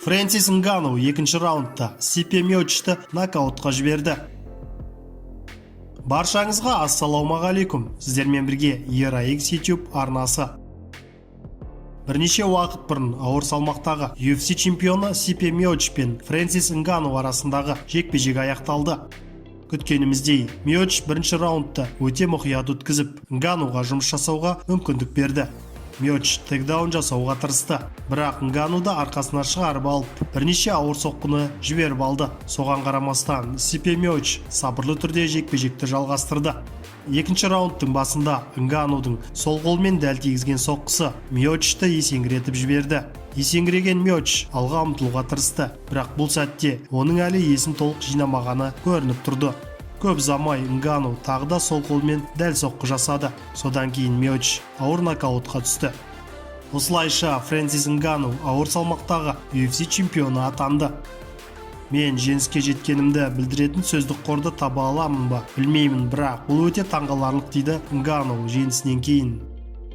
Фрэнсис Нгану екінші раундта Стипе Миочичті нокаутқа жіберді. Баршаңызға ассалаумағалейкум. Сіздермен бірге ERA-X YouTube арнасы. Бірнеше уақыт бұрын ауыр салмақтағы UFC чемпионы Стипе Миочич пен Фрэнсис Нгану арасындағы жекпе-жек аяқталды. Күткеніміздей, Миочич бірінші раундта өте мұқият өткізіп, Нгануға жұмыс жасауға мүмкіндік берді. Миочич тейкдаун жасауға тырысты, бірақ Нгануды арқасына шығарып алып, бірнеше ауыр соққыны жіберіп алды. Соған қарамастан Стипе Миочич сабырлы түрде жекпе-жекті жалғастырды. Екінші раундтың басында Нганудың сол қолмен дәл тигізген соққысы Миочичті есеңгіретіп жіберді. Есеңгіреген Миочич алға ұмтылуға тырысты, бірақ бұл сәтте оның әлі есін толық жинамағаны көрініп тұрды. Көп ұзамай Нгану тағы да сол қолмен дәл соққы жасады. Содан кейін Миочич ауыр нокаутқа түсті. Осылайша Фрэнсис Нгану ауыр салмақтағы UFC чемпионы атанды. Мен жеңіске жеткенімді білдіретін сөздік қорды таба аламын ба білмеймін, бірақ бұл өте таңғаларлық, дейді Нгану жеңісінен кейін.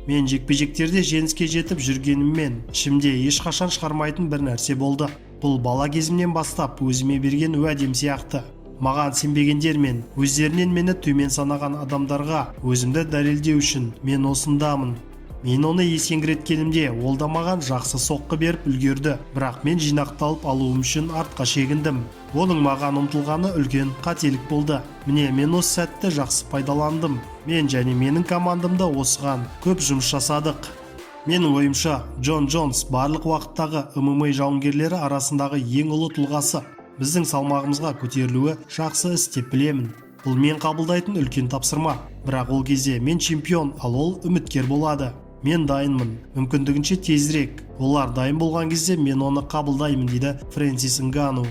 Мен жекпе-жектерде жеңіске жетіп жүргеніммен ішімде ешқашан шығармайтын бір нәрсе болды. Бұл бала кезімнен бастап өзіме берген уәдем сияқты. Маған сенбегендер мен өздерінен мені төмен санаған адамдарға өзімді дәлелдеу үшін мен осындамын. Мен оны есеңгіреткенімде ол да маған жақсы соққы беріп үлгерді, бірақ мен жинақталып алуым үшін артқа шегіндім. Оның маған ұмтылғаны үлкен қателік болды. Міне, мен осы сәтті жақсы пайдаландым. Мен және менің командамда осыған көп жұмыс жасадық. Менің ойымша, Джон Джонс барлық уақыттағы MMA жауынгерлері арасындағы ең ұлы тұлғасы. Біздің салмағымызға көтерілуі жақсы іс деп білемін. Бұл мен қабылдайтын үлкен тапсырма. Бірақ ол кезде мен чемпион, ал ол үміткер болады. Мен дайынмын, мүмкіндігінше тезірек. Олар дайын болған кезде мен оны қабылдаймын, дейді Фрэнсис Нгану.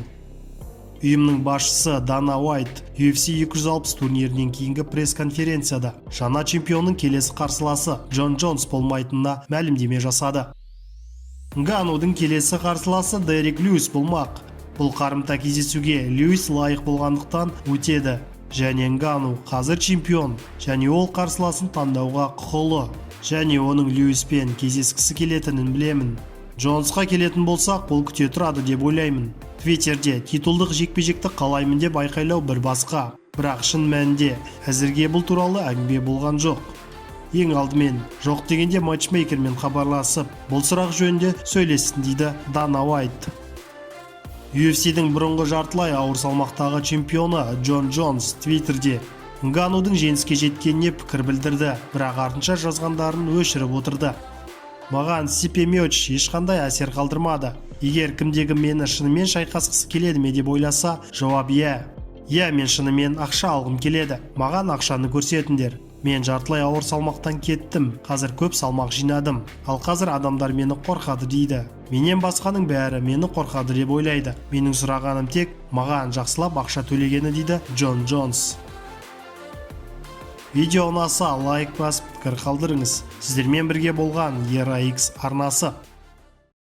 Ұйымның басшысы Дана Уайт UFC 260 турнирінен кейінгі пресс-конференцияда жаңа чемпионның келесі қарсыласы Джон Джонс болмайтынына мәлімдеме жасады. Нганудың келесі қарсыласы Дерек Льюис болмақ. Бұл қарымта кездесуге Льюис лайық болғандықтан өтеді. Және Нгану қазір чемпион, және ол қарсыласын таңдауға құқылы. Және оның Льюиспен кездескісі келетінін білемін. Джонсқа келетін болсақ, ол күте тұрады деп ойлаймын. Твиттерде титулдық жекпе-жекті қалаймын деп айқайлау бір басқа. Бірақ шын мәнінде әзірге бұл туралы әңгіме болған жоқ. Ең алдымен, жоқ дегенде матчмейкермен хабарласып, бұл сұрақ жөнінде сөйлесін, дейді Дана Уайт. UFC-дің бұрынғы жартылай ауыр салмақтағы чемпионы Джон Джонс Твиттерде Нганудың жеңіске жеткеніне пікір білдірді, бірақ артынша жазғандарын өшіріп отырды. Маған Стипе Миочич ешқандай әсер қалдырмады. Егер кімдегі мені шынымен шайқасқысы келеді ме деп ойласа, жауап иә. Иә, мен шынымен ақша алғым келеді. Маған ақшаны көрсетіңдер. Мен жартылай ауыр салмақтан кеттім. Қазір көп салмақ жинадым. Ал қазір адамдар мені қорқады, дейді. Менен басқаның бәрі мені қорқады деп ойлайды. Менің сұрағаным тек маған жақсылап ақша төлегені, дейді Джон Джонс. Видео ұнаса лайк басып пікір қалдырыңыз. Сіздермен бірге болған ERA-X арнасы.